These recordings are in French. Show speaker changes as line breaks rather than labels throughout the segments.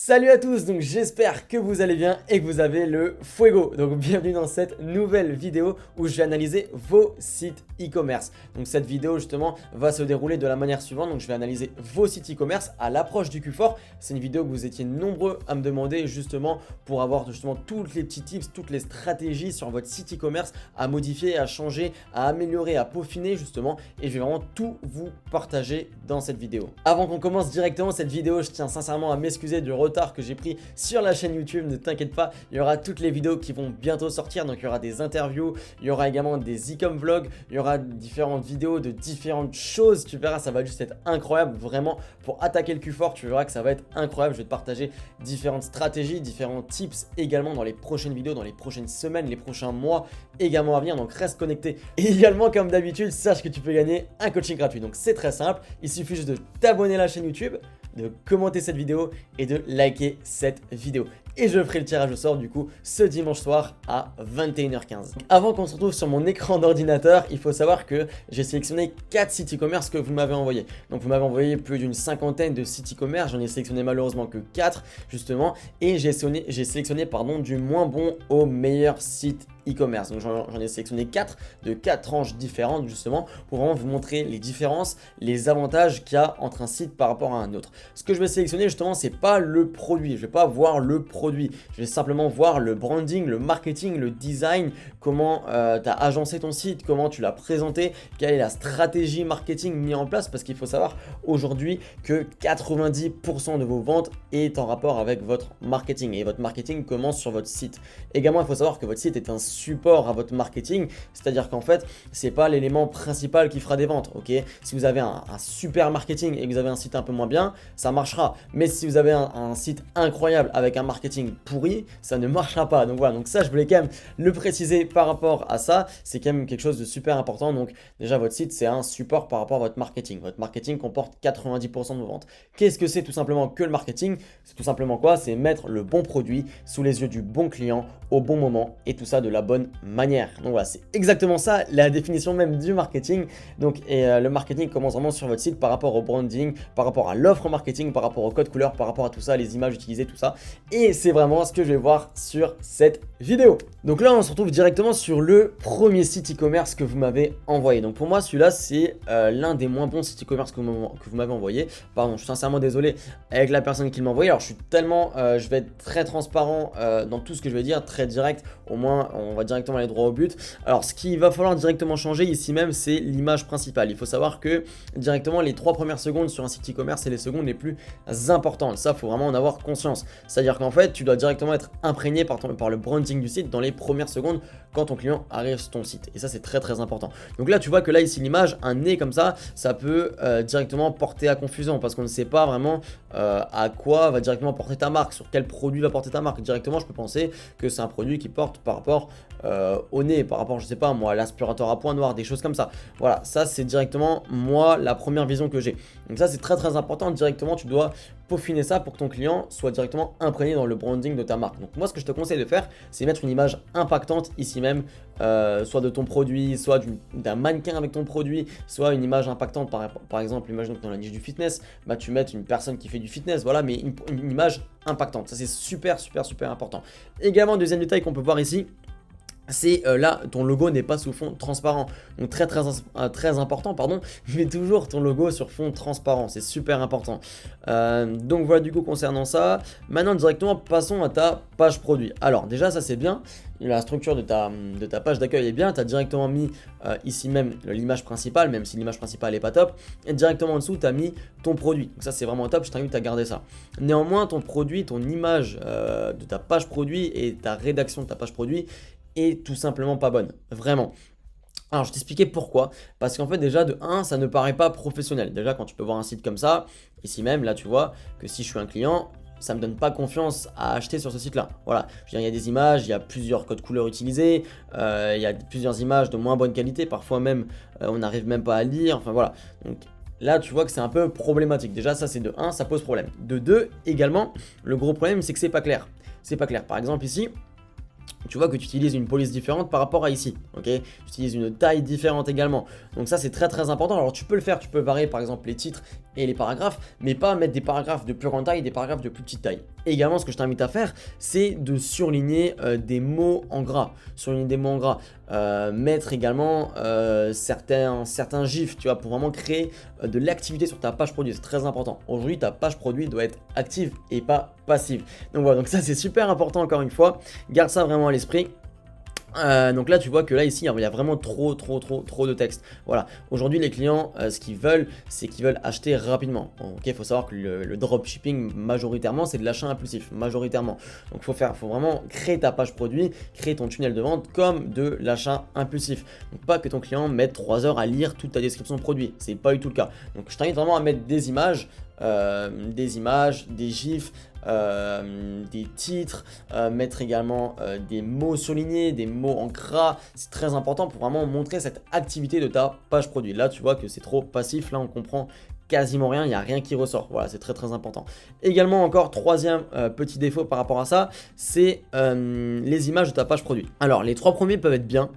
Salut à tous, donc j'espère que vous allez bien et que vous avez le fuego. Donc bienvenue dans cette nouvelle vidéo où je vais analyser vos sites e-commerce. Donc cette vidéo justement va se dérouler de la manière suivante. Donc je vais analyser vos sites e-commerce à l'approche du Q4. C'est une vidéo que vous étiez nombreux à me demander justement pour avoir justement tous les petits tips, toutes les stratégies sur votre site e-commerce à modifier, à changer, à améliorer, à peaufiner justement. Et je vais vraiment tout vous partager dans cette vidéo. Avant qu'on commence directement cette vidéo, je tiens sincèrement à m'excuser du retard que j'ai pris sur la chaîne YouTube. Ne t'inquiète pas, il y aura toutes les vidéos qui vont bientôt sortir. Donc il y aura des interviews, il y aura également des e-com vlogs, il y aura différentes vidéos de différentes choses. Tu verras, ça va juste être incroyable. Vraiment, pour attaquer le Q4, tu verras que ça va être incroyable. Je vais te partager différentes stratégies, différents tips également dans les prochaines vidéos, dans les prochaines semaines, les prochains mois également à venir. Donc reste connecté. Et également, comme d'habitude, sache que tu peux gagner un coaching gratuit. Donc c'est très simple, il suffit juste de t'abonner à la chaîne YouTube, de commenter cette vidéo et de liker cette vidéo. Et je ferai le tirage au sort du coup ce dimanche soir à 21h15. Avant qu'on se retrouve sur mon écran d'ordinateur, il faut savoir que j'ai sélectionné 4 sites e-commerce que vous m'avez envoyé. Donc vous m'avez envoyé plus d'une cinquantaine de sites e-commerce, j'en ai sélectionné malheureusement que 4 justement. Et j'ai sélectionné du moins bon au meilleur site e-commerce. Donc j'en ai sélectionné 4 de 4 tranches différentes justement pour vraiment vous montrer les différences, les avantages qu'il y a entre un site par rapport à un autre. Ce que je vais sélectionner justement, c'est pas le produit, je vais pas voir le produit, je vais simplement voir le branding, le marketing, le design, comment tu as agencé ton site, comment tu l'as présenté, quelle est la stratégie marketing mise en place, parce qu'il faut savoir aujourd'hui que 90% de vos ventes est en rapport avec votre marketing et votre marketing commence sur votre site. Également, il faut savoir que votre site est un support à votre marketing, c'est-à-dire qu'en fait, c'est pas l'élément principal qui fera des ventes, ok? Si vous avez un super marketing et que vous avez un site un peu moins bien, ça marchera. Mais si vous avez un site incroyable avec un marketing pourri, ça ne marchera pas. Donc voilà, donc ça, je voulais quand même le préciser par rapport à ça. C'est quand même quelque chose de super important. Donc déjà, votre site, c'est un support par rapport à votre marketing. Votre marketing comporte 90% de vos ventes. Qu'est-ce que c'est tout simplement que le marketing? C'est tout simplement quoi? C'est mettre le bon produit sous les yeux du bon client au bon moment et tout ça de la bonne manière. Donc voilà, c'est exactement ça la définition même du marketing. Donc le marketing commence vraiment sur votre site par rapport au branding, par rapport à l'offre marketing, par rapport au code couleur, par rapport à tout ça, les images utilisées, tout ça. Et c'est vraiment ce que je vais voir sur cette vidéo. Donc là, on se retrouve directement sur le premier site e-commerce que vous m'avez envoyé. Donc pour moi, celui-là, c'est l'un des moins bons sites e-commerce que vous m'avez envoyé. Pardon, je suis sincèrement désolé avec la personne qui m'a envoyé. Alors je suis tellement, je vais être très transparent dans tout ce que je vais dire, très direct. Au moins, on va directement aller droit au but. Alors ce qu'il va falloir directement changer ici même, c'est l'image principale. Il faut savoir que directement les 3 premières secondes sur un site e-commerce, c'est les secondes les plus importantes. Ça, il faut vraiment en avoir conscience. C'est-à-dire qu'en fait, tu dois directement être imprégné par le branding du site dans les premières secondes quand ton client arrive sur ton site. Et ça, c'est très très important. Donc là, tu vois que là, ici, l'image, un nez comme ça peut directement porter à confusion parce qu'on ne sait pas vraiment à quoi va directement porter ta marque, sur quel produit va porter ta marque. Directement, je peux penser que c'est un produit qui porte par rapport au nez, par rapport, je sais pas moi, à l'aspirateur à point noir, des choses comme ça. Voilà, ça c'est directement moi la première vision que j'ai. Donc ça c'est très très important. Directement, tu dois peaufiner ça pour que ton client soit directement imprégné dans le branding de ta marque. Donc moi ce que je te conseille de faire, c'est mettre une image impactante ici même, soit de ton produit, soit d'un mannequin avec ton produit, soit une image impactante par exemple, imagine que dans la niche du fitness, bah tu mets une personne qui fait du fitness, voilà, mais une image impactante. Ça c'est super important. Également, deuxième détail qu'on peut voir ici, c'est là, ton logo n'est pas sous fond transparent. Donc très important, pardon, mais toujours ton logo sur fond transparent, c'est super important. Donc voilà du coup concernant ça. Maintenant directement, passons à ta page produit. Alors déjà ça c'est bien, la structure de ta page d'accueil est bien, tu as directement mis ici même l'image principale, même si l'image principale n'est pas top. Et directement en dessous, tu as mis ton produit. Donc ça c'est vraiment top, je t'invite à garder ça. Néanmoins, ton produit, ton image de ta page produit et ta rédaction de ta page produit est tout simplement pas bonne, vraiment. Alors je t'expliquais pourquoi, parce qu'en fait déjà de 1 ça ne paraît pas professionnel. Déjà quand tu peux voir un site comme ça, ici même là tu vois que si je suis un client, ça me donne pas confiance à acheter sur ce site là. Voilà, je veux dire, il y a des images, il y a plusieurs codes couleurs utilisés, il y a plusieurs images de moins bonne qualité, parfois même on n'arrive même pas à lire, enfin voilà. Donc là tu vois que c'est un peu problématique. Déjà ça c'est de 1, ça pose problème. De 2 également, le gros problème c'est que c'est pas clair. C'est pas clair, par exemple ici, tu vois que tu utilises une police différente par rapport à ici, ok? Tu utilises une taille différente également. Donc ça c'est très très important. Alors tu peux le faire, tu peux varier par exemple les titres et les paragraphes, mais pas mettre des paragraphes de plus grande taille et des paragraphes de plus petite taille. Et également, ce que je t'invite à faire, c'est de surligner des mots en gras. Surligner des mots en gras. Mettre également certains gifs, tu vois, pour vraiment créer de l'activité sur ta page produit. C'est très important. Aujourd'hui, ta page produit doit être active et pas passive. Donc voilà, donc ça c'est super important encore une fois. Garde ça vraiment à l'esprit. Donc là tu vois que là ici il y a vraiment trop de texte. Voilà, aujourd'hui les clients ce qu'ils veulent c'est qu'ils veulent acheter rapidement. Ok, il faut savoir que le dropshipping majoritairement c'est de l'achat impulsif, majoritairement. Donc faut vraiment créer ta page produit, créer ton tunnel de vente comme de l'achat impulsif. Donc pas que ton client mette 3 heures à lire toute ta description de produit, c'est pas du tout le cas. Donc je t'invite vraiment à mettre des images, des gifs, des titres, mettre également des mots surlignés, des mots en gras. C'est très important pour vraiment montrer cette activité de ta page produit. Là tu vois que c'est trop passif, là on comprend quasiment rien, il n'y a rien qui ressort. Voilà, c'est très important. Également encore troisième petit défaut par rapport à ça, c'est les images de ta page produit. Alors les trois premiers peuvent être bien,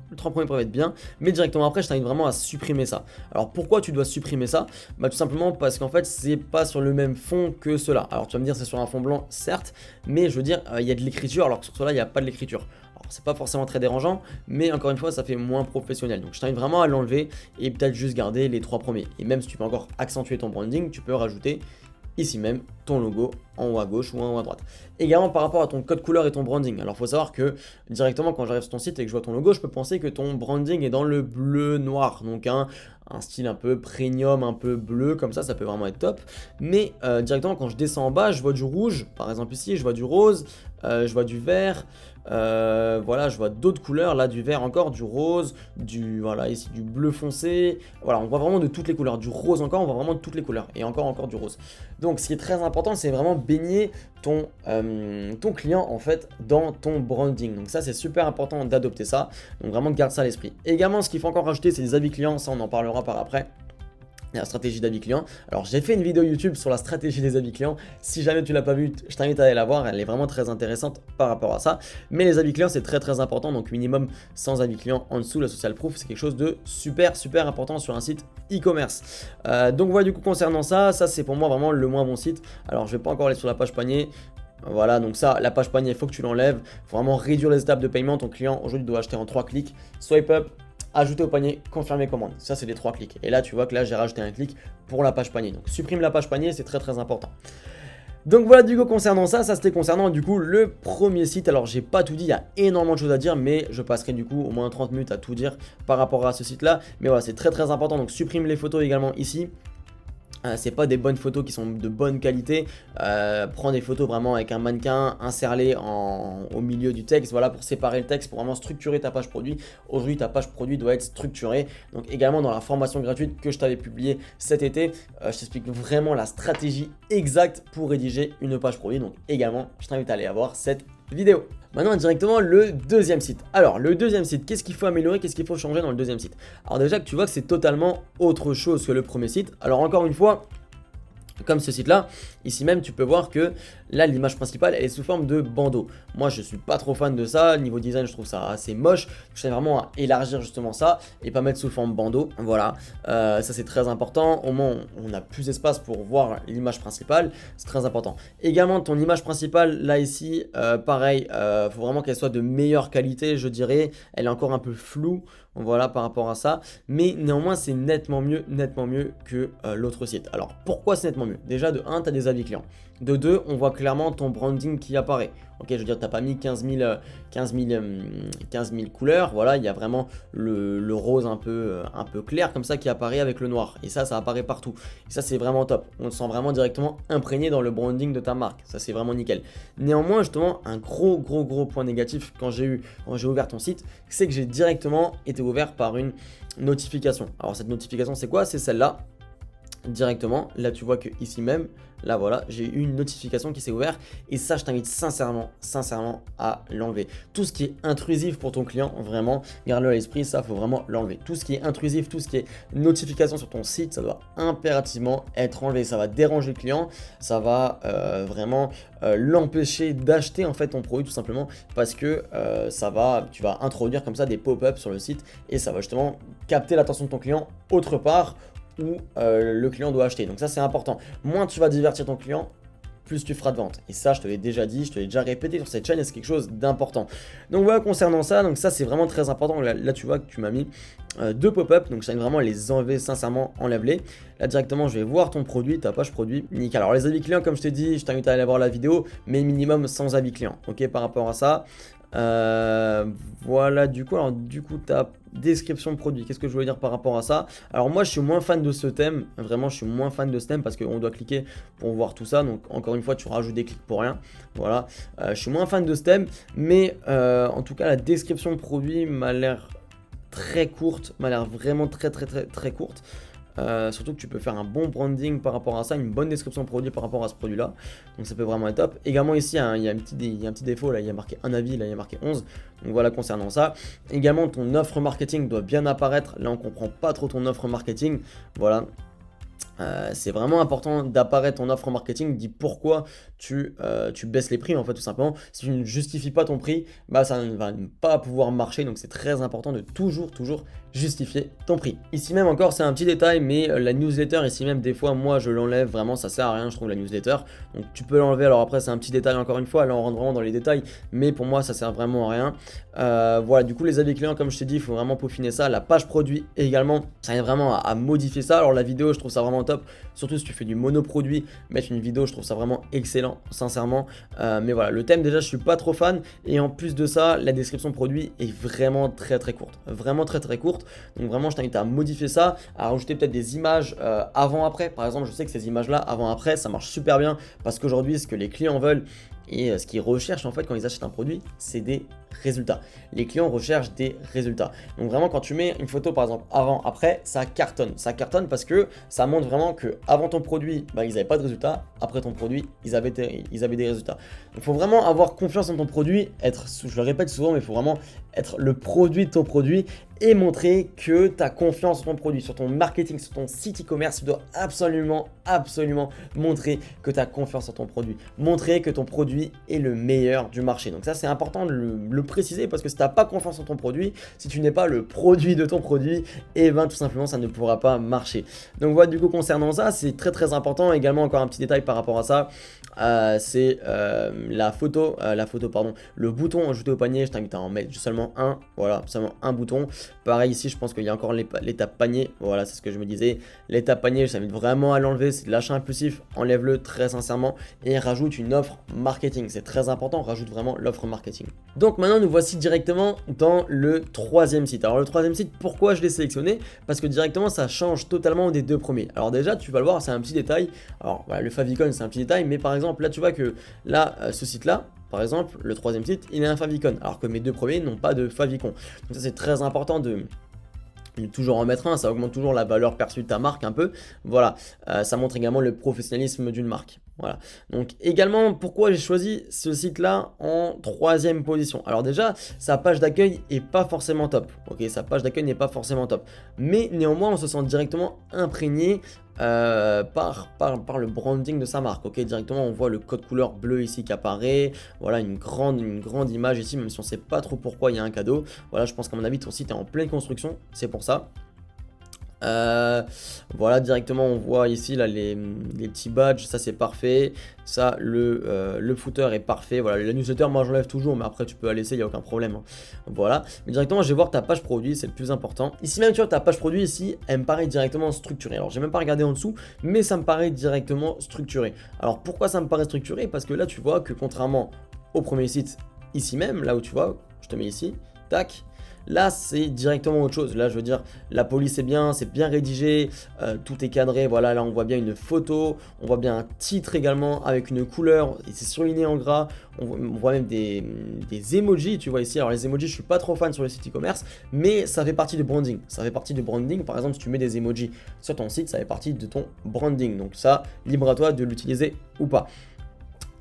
mais directement après je t'invite vraiment à supprimer ça. Alors pourquoi tu dois supprimer ça? Bah tout simplement parce qu'en fait c'est pas sur le même fond que cela. Alors tu vas me dire c'est sur un fond blanc certes, mais je veux dire il y a de l'écriture alors que sur cela il n'y a pas de l'écriture. C'est pas forcément très dérangeant, mais encore une fois ça fait moins professionnel. Donc je t'invite vraiment à l'enlever et peut-être juste garder les trois premiers. Et même si tu peux encore accentuer ton branding, tu peux rajouter ici même ton logo en haut à gauche ou en haut à droite. Également par rapport à ton code couleur et ton branding. Alors il faut savoir que directement quand j'arrive sur ton site et que je vois ton logo, je peux penser que ton branding est dans le bleu noir. Donc un style un peu premium, un peu bleu, comme ça peut vraiment être top. Mais directement quand je descends en bas, je vois du rouge, par exemple ici, je vois du rose, je vois du vert, voilà, je vois d'autres couleurs, là du vert encore, du rose, voilà, ici du bleu foncé, voilà, on voit vraiment de toutes les couleurs, du rose encore, on voit vraiment de toutes les couleurs, et encore du rose. Donc ce qui est très important, c'est vraiment baigner ton client en fait dans ton branding. Donc ça c'est super important d'adopter ça, donc vraiment garde ça à l'esprit. Également ce qu'il faut encore rajouter, c'est les avis clients, ça on en parlera par après. La stratégie d'avis client. Alors j'ai fait une vidéo YouTube sur la stratégie des avis clients. Si jamais tu l'as pas vue, je t'invite à aller la voir. Elle est vraiment très intéressante par rapport à ça. Mais les avis clients c'est très important. Donc minimum 100 avis clients en dessous. La social proof c'est quelque chose de super important sur un site e-commerce. Donc voilà du coup concernant ça c'est pour moi vraiment le moins bon site. Alors je vais pas encore aller sur la page panier. Voilà, donc ça, la page panier, il faut que tu l'enlèves. Il faut vraiment réduire les étapes de paiement. Ton client aujourd'hui doit acheter en 3 clics. Swipe up, ajouter au panier, confirmer commande. Ça, c'est les 3 clics. Et là, tu vois que là, j'ai rajouté un clic pour la page panier. Donc, supprime la page panier, c'est très important. Donc voilà du coup concernant ça c'était concernant du coup le premier site. Alors j'ai pas tout dit, il y a énormément de choses à dire, mais je passerai du coup au moins 30 minutes à tout dire par rapport à ce site là. Mais voilà, c'est très important, donc supprime les photos également ici. C'est pas des bonnes photos qui sont de bonne qualité. Prends des photos vraiment avec un mannequin, insère-les au milieu du texte, voilà, pour séparer le texte, pour vraiment structurer ta page produit. Aujourd'hui ta page produit doit être structurée. Donc également dans la formation gratuite que je t'avais publiée cet été, je t'explique vraiment la stratégie exacte pour rédiger une page produit. Donc également je t'invite à aller voir cette vidéo. Maintenant directement le deuxième site. Alors le deuxième site, qu'est-ce qu'il faut améliorer, qu'est-ce qu'il faut changer dans le deuxième site? Alors déjà que tu vois que c'est totalement autre chose que le premier site. Alors encore une fois, comme ce site là, ici même tu peux voir que là l'image principale elle est sous forme de bandeau. Moi je suis pas trop fan de ça, niveau design je trouve ça assez moche. Je tiens vraiment à élargir justement ça et pas mettre sous forme bandeau. Voilà, ça c'est très important, au moins on a plus d'espace pour voir l'image principale, c'est très important. Également ton image principale là ici, pareil, faut vraiment qu'elle soit de meilleure qualité je dirais, elle est encore un peu floue. Voilà par rapport à ça, mais néanmoins c'est nettement mieux que l'autre site. Alors pourquoi c'est nettement mieux? Déjà de 1 tu as des avis clients, de 2 on voit clairement ton branding qui apparaît. Ok, je veux dire, tu n'as pas mis 15 000 couleurs, voilà, il y a vraiment le rose un peu clair comme ça qui apparaît avec le noir, et ça apparaît partout, et ça c'est vraiment top, on se sent vraiment directement imprégné dans le branding de ta marque, ça c'est vraiment nickel. Néanmoins justement, un gros point négatif quand j'ai ouvert ton site, c'est que j'ai directement été ouvert par une notification. Alors cette notification c'est quoi? C'est celle-là. Directement, là tu vois que ici même, là voilà, j'ai eu une notification qui s'est ouverte et ça je t'invite sincèrement à l'enlever. Tout ce qui est intrusif pour ton client, vraiment, garde-le à l'esprit, ça faut vraiment l'enlever. Tout ce qui est intrusif, tout ce qui est notification sur ton site, ça doit impérativement être enlevé. Ça va déranger le client, ça va vraiment l'empêcher d'acheter en fait ton produit tout simplement parce que tu vas introduire comme ça des pop-up sur le site et ça va justement capter l'attention de ton client autre part où le client doit acheter. Donc ça c'est important. Moins tu vas divertir ton client, plus tu feras de vente. Et ça, je te l'ai déjà dit, je te l'ai déjà répété sur cette chaîne et c'est quelque chose d'important. Donc voilà, concernant ça, donc ça c'est vraiment très important. Là tu vois que tu m'as mis deux pop-up, donc je t'invite vraiment à les enlever, sincèrement, enlève-les. Là directement, je vais voir ton produit, ta page produit, nickel. Alors les avis clients, comme je t'ai dit, je t'invite à aller voir la vidéo, mais minimum sans avis client, ok, par rapport à ça. Voilà, du coup, ta description de produit, qu'est-ce que je voulais dire par rapport à ça? Alors moi je suis moins fan de ce thème, vraiment je suis moins fan de ce thème parce qu'on doit cliquer pour voir tout ça, donc encore une fois tu rajoutes des clics pour rien, voilà. Je suis moins fan de ce thème, mais en tout cas la description de produit m'a l'air très courte, m'a l'air vraiment très courte. Surtout que tu peux faire un bon branding par rapport à ça, une bonne description de produit par rapport à ce produit là, donc ça peut vraiment être top. Également ici il y a un petit défaut, là il y a marqué un avis, là il y a marqué 11, donc voilà concernant ça. Également ton offre marketing doit bien apparaître, là on comprend pas trop ton offre marketing, voilà. C'est vraiment important d'apparaître ton offre marketing, dis pourquoi tu baisses les prix en fait tout simplement. Si tu ne justifies pas ton prix, bah ça ne va pas pouvoir marcher, donc c'est très important de toujours justifier ton prix. Ici même encore c'est un petit détail, mais la newsletter ici même des fois moi je l'enlève, vraiment ça sert à rien je trouve la newsletter, donc tu peux l'enlever. Alors après c'est un petit détail encore une fois, là on rentre vraiment dans les détails, mais pour moi ça sert vraiment à rien. Voilà, du coup les avis clients comme je t'ai dit il faut vraiment peaufiner ça, la page produit également, ça aide vraiment à modifier ça. Alors la vidéo je trouve ça vraiment top, surtout si tu fais du monoproduit, mettre une vidéo je trouve ça vraiment excellent sincèrement, mais voilà le thème déjà je suis pas trop fan, et en plus de ça la description produit est vraiment très courte, vraiment très courte, donc vraiment je t'invite à modifier ça, à rajouter peut-être des images avant après. Par exemple je sais que ces images là avant après ça marche super bien parce qu'aujourd'hui ce que les clients veulent et ce qu'ils recherchent en fait quand ils achètent un produit, c'est des résultats. Les clients recherchent des résultats. Donc vraiment quand tu mets une photo par exemple avant, après, ça cartonne. Ça cartonne parce que ça montre vraiment que avant ton produit, bah, ils n'avaient pas de résultats. Après ton produit, ils avaient des résultats. Donc il faut vraiment avoir confiance en ton produit, je le répète souvent, mais il faut vraiment être le produit de ton produit et montrer que tu as confiance en ton produit. Sur ton marketing, sur ton site e-commerce, tu dois absolument montrer que tu as confiance en ton produit. Montrer que ton produit est le meilleur du marché. Donc ça, c'est important de le préciser parce que si tu n'as pas confiance en ton produit, si tu n'es pas le produit de ton produit, et ben tout simplement, ça ne pourra pas marcher. Donc voilà, du coup, concernant ça, c'est très important. Également, encore un petit détail par rapport à ça, c'est la photo, pardon, le bouton ajouter au panier. Je t'invite à en mettre seulement un, voilà, seulement un bouton. Pareil ici, je pense qu'il y a encore l'étape panier, voilà, c'est ce que je me disais. L'étape panier, je t'invite vraiment à l'enlever, c'est de l'achat impulsif, enlève-le très sincèrement et rajoute une offre marketing. C'est très important, rajoute vraiment l'offre marketing. Donc maintenant, nous voici directement dans le troisième site. Alors le troisième site, pourquoi je l'ai sélectionné? Parce que directement, ça change totalement des deux premiers. Alors déjà, tu vas le voir, c'est un petit détail. Alors voilà, le favicon, c'est un petit détail, mais par exemple, là, tu vois que là, ce site-là, par exemple, le troisième site, il a un favicon, alors que mes deux premiers n'ont pas de favicon. Donc ça, c'est très important de toujours en mettre un, ça augmente toujours la valeur perçue de ta marque un peu. Voilà, ça montre également le professionnalisme d'une marque. Voilà. Donc également, pourquoi j'ai choisi ce site-là en troisième position? Alors déjà, sa page d'accueil est pas forcément top. Ok, sa page d'accueil n'est pas forcément top. Mais néanmoins, on se sent directement imprégné par le branding de sa marque. Ok, directement, on voit le code couleur bleu ici qui apparaît. Voilà, une grande image ici, même si on sait pas trop pourquoi il y a un cadeau. Voilà, je pense qu'à mon avis, ton site est en pleine construction. C'est pour ça. Voilà, directement on voit ici là les petits badges, ça c'est parfait. Ça le footer est parfait. Voilà, la newsletter moi j'enlève toujours, mais après tu peux la laisser, il n'y a aucun problème, hein. Voilà, mais directement je vais voir ta page produit, c'est le plus important. Ici même tu vois ta page produit ici, elle me paraît directement structurée. Alors j'ai même pas regardé en dessous, mais ça me paraît directement structuré. Alors pourquoi ça me paraît structuré? Parce que là tu vois que contrairement au premier site ici même, là où tu vois, je te mets ici, tac. Là, c'est directement autre chose. Là, je veux dire, la police est bien, c'est bien rédigé, tout est cadré. Voilà, là, on voit bien une photo, on voit bien un titre également avec une couleur, et c'est surligné en gras. On voit même des emojis, tu vois ici. Alors, les emojis, je suis pas trop fan sur les sites e-commerce, mais ça fait partie du branding. Ça fait partie du branding. Par exemple, si tu mets des emojis sur ton site, ça fait partie de ton branding. Donc, ça, libre à toi de l'utiliser ou pas.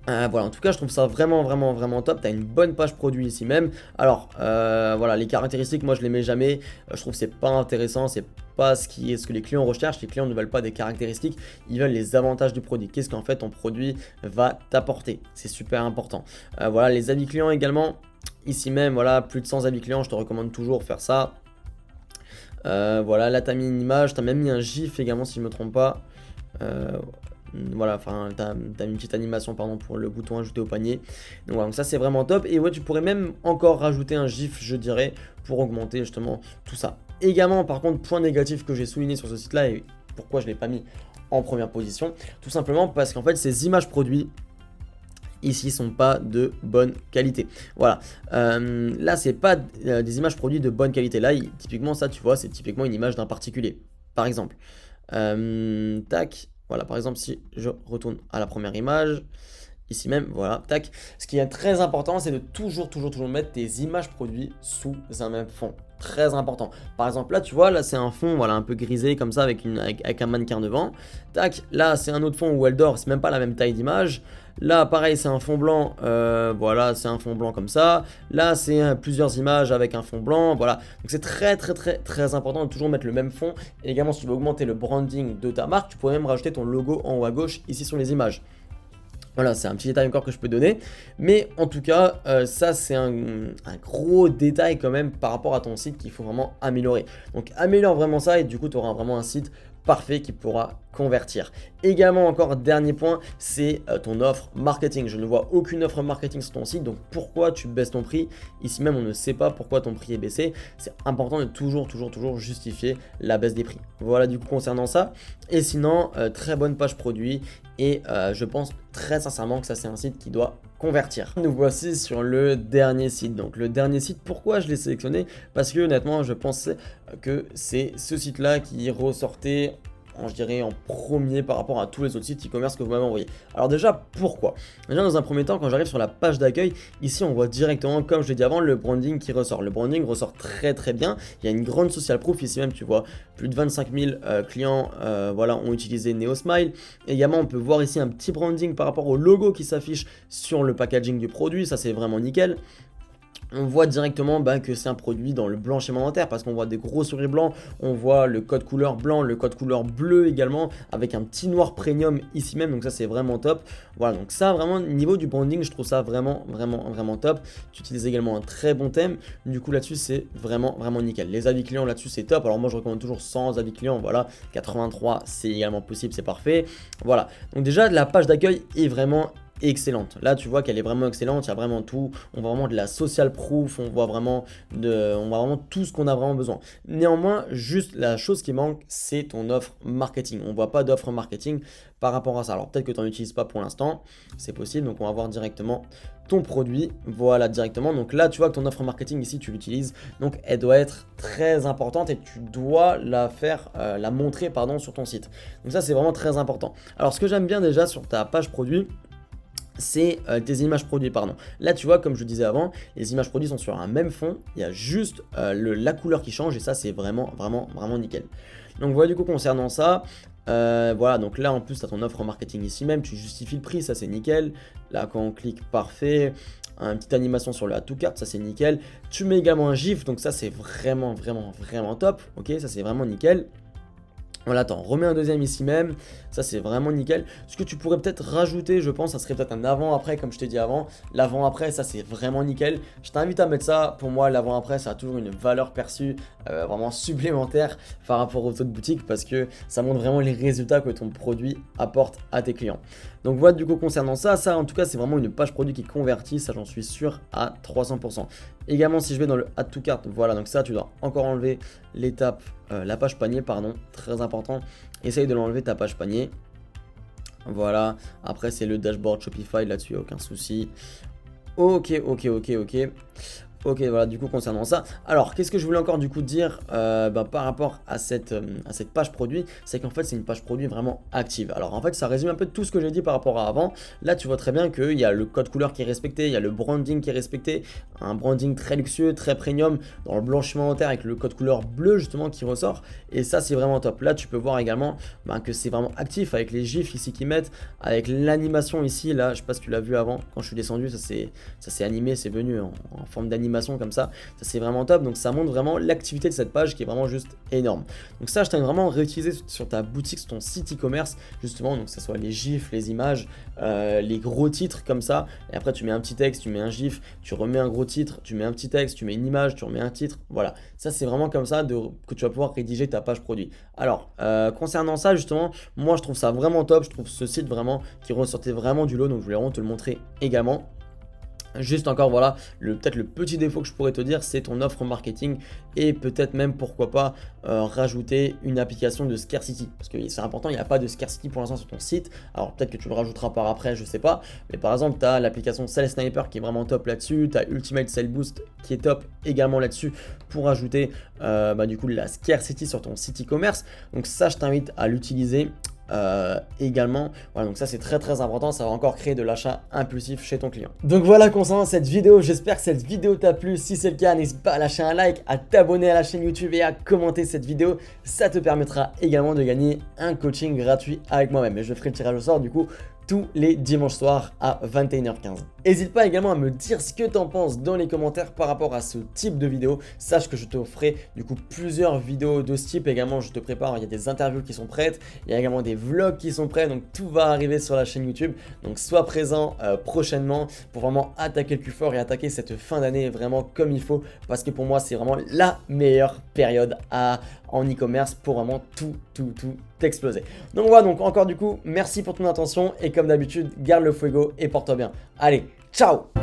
Voilà, en tout cas je trouve ça vraiment top. Tu as une bonne page produit ici même. Alors voilà, les caractéristiques moi je les mets jamais, je trouve que c'est pas intéressant, c'est pas ce que les clients recherchent. Les clients ne veulent pas des caractéristiques, ils veulent les avantages du produit. Qu'est-ce qu'en fait ton produit va t'apporter? C'est super important. Voilà, les avis clients également, ici même, voilà, plus de 100 avis clients, je te recommande toujours faire ça. Voilà, là, tu as mis une image, tu as même mis un GIF également, si je me trompe pas. Voilà, enfin, tu as une petite animation, pardon, pour le bouton ajouter au panier. Donc voilà, donc ça, c'est vraiment top. Et ouais, tu pourrais même encore rajouter un GIF, je dirais, pour augmenter justement tout ça. Également, par contre, point négatif que j'ai souligné sur ce site-là et pourquoi je ne l'ai pas mis en première position, tout simplement parce qu'en fait, ces images produits ici sont pas de bonne qualité. Voilà, là c'est pas des images produits de bonne qualité. Là, typiquement ça, tu vois, c'est typiquement une image d'un particulier, par exemple. Tac, voilà, par exemple, si je retourne à la première image, ici même, voilà, tac. Ce qui est très important, c'est de toujours mettre tes images produits sous un même fond. Très important. Par exemple, là, tu vois, là, c'est un fond, voilà, un peu grisé comme ça, avec un mannequin devant. Tac, là, c'est un autre fond où elle dort, c'est même pas la même taille d'image. Là, pareil, c'est un fond blanc, voilà, c'est un fond blanc comme ça. Là, c'est plusieurs images avec un fond blanc, voilà. Donc, c'est très important de toujours mettre le même fond. Et également, si tu veux augmenter le branding de ta marque, tu pourrais même rajouter ton logo en haut à gauche, ici sur les images. Voilà, c'est un petit détail encore que je peux donner. Mais en tout cas, ça, c'est un gros détail quand même par rapport à ton site qu'il faut vraiment améliorer. Donc, améliore vraiment ça et du coup, tu auras vraiment un site parfait qui pourra convertir. Également encore dernier point, c'est ton offre marketing. Je ne vois aucune offre marketing sur ton site, donc pourquoi tu baisses ton prix? Ici même on ne sait pas pourquoi ton prix est baissé. C'est important de toujours justifier la baisse des prix. Voilà du coup concernant ça. Et sinon, très bonne page produit et je pense très sincèrement que ça c'est un site qui doit convertir. Nous voici sur le dernier site. Donc le dernier site, pourquoi je l'ai sélectionné? Parce que honnêtement je pensais que c'est ce site là qui ressortait, je dirais, en premier par rapport à tous les autres sites e-commerce que vous m'avez envoyés. Alors déjà, pourquoi? Déjà, dans un premier temps, quand j'arrive sur la page d'accueil, ici, on voit directement, comme je l'ai dit avant, le branding qui ressort. Le branding ressort très bien. Il y a une grande social proof. Ici même, tu vois, plus de 25 000 clients voilà, ont utilisé NeoSmile. Également, on peut voir ici un petit branding par rapport au logo qui s'affiche sur le packaging du produit. Ça, c'est vraiment nickel. On voit directement que c'est un produit dans le blanc schéma parce qu'on voit des gros sourires blancs, on voit le code couleur blanc, le code couleur bleu également, avec un petit noir premium ici même, donc ça c'est vraiment top. Voilà, donc ça vraiment, niveau du branding, je trouve ça vraiment top. Tu utilises également un très bon thème, du coup là-dessus c'est vraiment nickel. Les avis clients là-dessus c'est top, alors moi je recommande toujours 100 avis clients, voilà, 83 c'est également possible, c'est parfait. Voilà, donc déjà la page d'accueil est vraiment excellente. Là, tu vois qu'elle est vraiment excellente. Il y a vraiment tout. On voit vraiment de la social proof. On voit vraiment tout ce qu'on a vraiment besoin. Néanmoins, juste la chose qui manque, c'est ton offre marketing. On voit pas d'offre marketing par rapport à ça. Alors peut-être que tu n'en utilises pas pour l'instant. C'est possible. Donc on va voir directement ton produit. Voilà, directement. Donc là, tu vois que ton offre marketing ici, tu l'utilises. Donc elle doit être très importante et tu dois la montrer, pardon, sur ton site. Donc ça, c'est vraiment très important. Alors ce que j'aime bien déjà sur ta page produit, c'est tes images produits, pardon. Là, tu vois, comme je disais avant, les images produits sont sur un même fond. Il y a juste la couleur qui change et ça, c'est vraiment nickel. Donc voilà, du coup, concernant ça, voilà, donc là, en plus, tu as ton offre marketing ici même. Tu justifies le prix, ça, c'est nickel. Là, quand on clique, parfait. Une petite animation sur le add to cart, ça, c'est nickel. Tu mets également un GIF, donc ça, c'est vraiment top. Ok, ça, c'est vraiment nickel. Voilà, t'en remets un deuxième ici même, ça c'est vraiment nickel. Ce que tu pourrais peut-être rajouter, je pense, ça serait peut-être un avant-après, comme je t'ai dit avant. L'avant-après, ça c'est vraiment nickel. Je t'invite à mettre ça. Pour moi, l'avant-après, ça a toujours une valeur perçue vraiment supplémentaire par rapport aux autres boutiques parce que ça montre vraiment les résultats que ton produit apporte à tes clients. Donc voilà, du coup, concernant ça en tout cas, c'est vraiment une page produit qui convertit, ça j'en suis sûr à 300%. Également, si je vais dans le add to cart, voilà, donc ça, tu dois encore enlever l'étape, la page panier, pardon, très important. Essaye de l'enlever ta page panier. Voilà, après c'est le dashboard Shopify, là-dessus, aucun souci. Ok. Ok, voilà, du coup, concernant ça. Alors, qu'est-ce que je voulais encore du coup dire par rapport à cette page produit, c'est qu'en fait, c'est une page produit vraiment active. Alors, en fait, ça résume un peu tout ce que j'ai dit par rapport à avant. Là, tu vois très bien qu'il y a le code couleur qui est respecté, il y a le branding qui est respecté, un branding très luxueux, très premium, dans le blanchiment terre avec le code couleur bleu justement qui ressort. Et ça, c'est vraiment top. Là, tu peux voir également que c'est vraiment actif avec les gifs ici qui mettent, avec l'animation ici. Là, je sais pas si tu l'as vu avant, quand je suis descendu, ça s'est animé, c'est venu en forme d'animation animation comme ça c'est vraiment top. Donc ça montre vraiment l'activité de cette page qui est vraiment juste énorme. Donc ça je t'invite vraiment à réutiliser sur ta boutique, sur ton site e-commerce justement, donc que ce soit les gifs, les images, les gros titres comme ça, et après tu mets un petit texte, tu mets un gif, tu remets un gros titre, tu mets un petit texte, tu mets une image, tu remets un titre, voilà. Ça c'est vraiment comme ça que tu vas pouvoir rédiger ta page produit. Alors concernant ça justement, moi je trouve ça vraiment top, je trouve ce site vraiment qui ressortait vraiment du lot, donc je voulais vraiment te le montrer également. Juste encore voilà, peut-être le petit défaut que je pourrais te dire, c'est ton offre marketing et peut-être même pourquoi pas rajouter une application de scarcity, parce que c'est important, il n'y a pas de scarcity pour l'instant sur ton site. Alors peut-être que tu le rajouteras par après, je sais pas, mais par exemple tu as l'application Sales Sniper qui est vraiment top là-dessus, tu as Ultimate Sale Boost qui est top également là-dessus pour ajouter du coup la scarcity sur ton site e-commerce. Donc ça je t'invite à l'utiliser. Également, voilà, donc ça c'est très important, ça va encore créer de l'achat impulsif chez ton client. Donc voilà concernant cette vidéo, j'espère que cette vidéo t'a plu. Si c'est le cas, n'hésite pas à lâcher un like, à t'abonner à la chaîne YouTube et à commenter cette vidéo. Ça te permettra également de gagner un coaching gratuit avec moi-même, et je ferai le tirage au sort du coup tous les dimanches soirs à 21h15. N'hésite pas également à me dire ce que tu en penses dans les commentaires par rapport à ce type de vidéo. Sache que je te ferai du coup plusieurs vidéos de ce type également. Je te prépare, il y a des interviews qui sont prêtes, il y a également des vlogs qui sont prêts, donc tout va arriver sur la chaîne YouTube. Donc sois présent prochainement pour vraiment attaquer le plus fort et attaquer cette fin d'année vraiment comme il faut, parce que pour moi c'est vraiment la meilleure période en e-commerce pour vraiment tout exploser. Donc voilà, donc encore du coup merci pour ton attention et comme d'habitude garde le fuego et porte-toi bien. Allez, ciao!